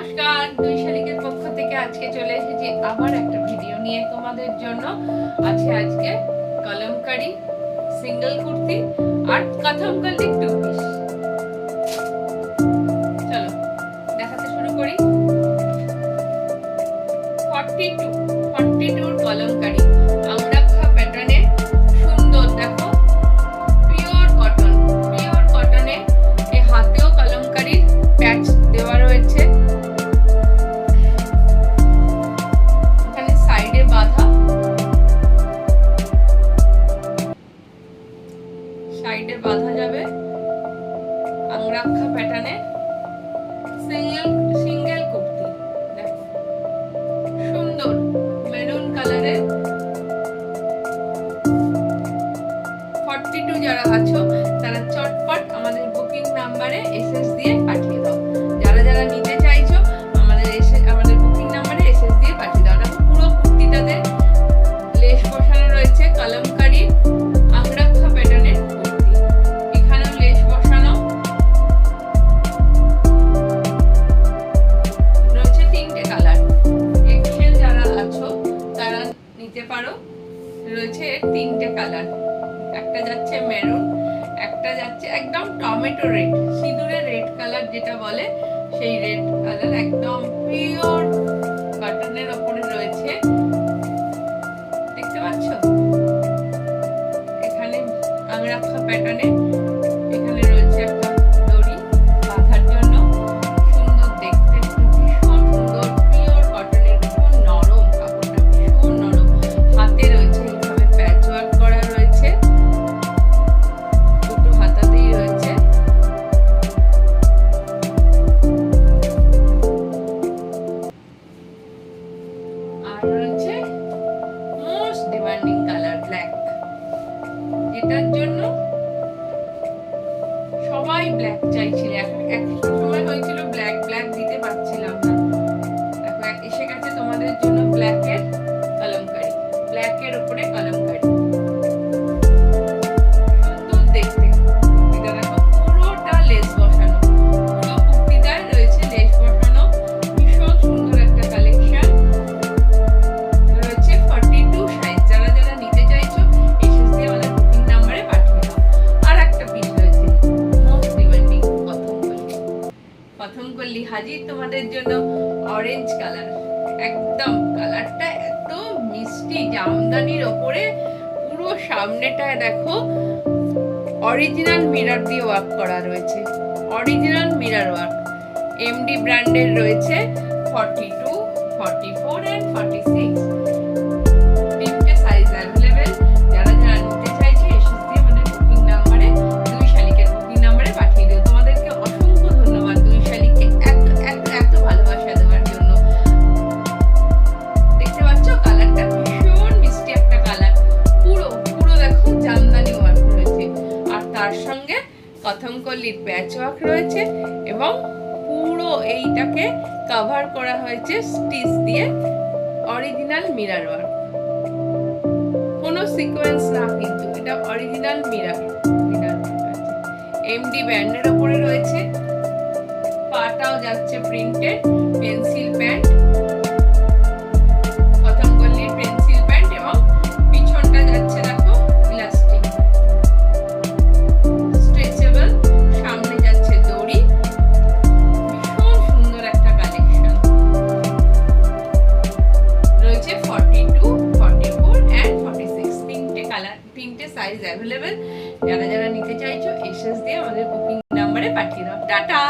নমস্কার, দুই শালিকের পক্ষ থেকে আজকে চলে এসেছি আবার একটা ভিডিও নিয়ে তোমাদের জন্য। আজকে কলমকারি সিঙ্গেল কুর্তি আর কাঁথমকালি টু পিস। চলো দেখাতে শুরু করি। 42 কলমকারি আংরাক্ষা প্যাটার্নে সুন্দর, দেখো পিওর কটনে এই হাতেও কলমকারি প্যাচ দেওয়া রয়েছে। এখানে সাইডে বাঁধা যাবে আংরাক্ষা প্যাটার্নে সিঙ্গেল কুর্তি। দেখো সুন্দর মেরুন কালারের। 42 যারা আছো তারা চটপট আমাদের বুকিং নাম্বারে এসএস দিয়ে পাঠিয়ে দাও। যারা নিতে চাইছো আমাদের বুকিং নাম্বারে এসএস দিয়ে পাঠিয়ে দাও। দেখো পুরো কুর্তিটাতে লেস বসানো রয়েছে কলমকারি আংরাক্ষা প্যাটার্নের কুর্তি। এখানেও লেস বসানো রয়েছে। 3টে কালার। এক্সেল যারা আছো তারা নিতে পারো। রয়েছে 3টে কালার। একটা যাচ্ছে মেরুন, একটা যাচ্ছে একদম টমেটো রেড, সিঁদুরে রেড কালার যেটা বলে সেই রেড কালার, একদম পিওর কটনের উপরে রয়েছে। দেখতে পাচ্ছ এখানে আংরাক্ষা প্যাটার্নে এখানে রয়েছে একটা দড়ি বাঁধার জন্য। সুন্দর দেখতে, ভীষণ সুন্দর পিওর কটনের, ভীষণ নরম কাপড়টা, ভীষণ নরম। হাতে রয়েছে এইভাবে প্যাচ ওয়ার্ক করা রয়েছে, দুটো হাতাতেই রয়েছে। আর রয়েছে মোস্ট ডিমান্ডিং কালার ব্ল্যাক, এটার জন্য সবাই ব্ল্যাক চাইছিল। এক সময় হয়েছিল ব্ল্যাক দিতে পারছিলাম না। দেখো এসে গেছে তোমাদের জন্য ব্ল্যাকের কলমকারি, ব্ল্যাকের উপরে কলমকারি। সুন্দর দেখতে কুর্তিটা, দেখো পুরোটা লেস বসানো, পুরো কুর্তিটায় রয়েছে লেস বসানো। ভীষণ সুন্দর একটা কালেকশন রয়েছে। 42 সাইজ। যারা নিতে চাইছো এসএস দিয়ে আমাদের বুকিং নাম্বারে পাঠিয়ে দাও। আর একটা পিস রয়েছে মোস্ট ডিমান্ডিং কথমকলি হাজির তোমাদের জন্য। অরেঞ্জ কালার, একদম কালারটা এত মিষ্টি, জামদানির ওপরে পুরো সামনেটায় দেখো অরিজিনাল মিরর দিয়ে ওয়ার্ক করা রয়েছে। অরিজিনাল মিরর ওয়ার্ক এমডি ব্র্যান্ডের রয়েছে। 42, 44 এন্ড 46 তিনটে সাইজ অ্যাভেলেবেল। যারা নিতে চাইছে এসএস দিয়ে আমাদের বুকিং নাম্বারে, দুই শালিকের বুকিং নাম্বারে পাঠিয়ে দিও। তোমাদেরকে অসংখ্য ধন্যবাদ দুই শালিককে এত ভালোবাসা দেওয়ার জন্য। দেখতে পাচ্ছ কালারটা ভীষণ মিষ্টি একটা কালার। পুরো দেখো জামদানি ওয়ার্ক রয়েছে, আর তার সঙ্গে কথমকলির প্যাচ ওয়ার্ক রয়েছে, এবং পুরো এইটাকে কভার করা হয়েছে স্টিচ দিয়ে অরিজিনাল মিরর ওয়ার্ক। কোনো সিকোয়েন্স না, কিন্তু এটা অরিজিনাল মিরর ওয়ার্ক আছে। এমডি ব্র্যান্ডের উপরে রয়েছে। পাটাও যাচ্ছে প্রিন্টেড পেন্সিল প্যান্ট, কথমকলির পেন্সিল প্যান্ট, এবং পিছনটা যাচ্ছে দেখো ইলাস্টিক স্ট্রেচেবল। সামনে যাচ্ছে দড়ি। ভীষণ সুন্দর একটা কালেকশন রয়েছে। 42, 44 এন্ড 46 তিনটে কালার, তিনটে সাইজ অ্যাভেলেবেল। যারা নিতে চাইছো এসএস দিয়ে আমাদের বুকিং নাম্বারে পাঠিয়ে দাও। টাটা।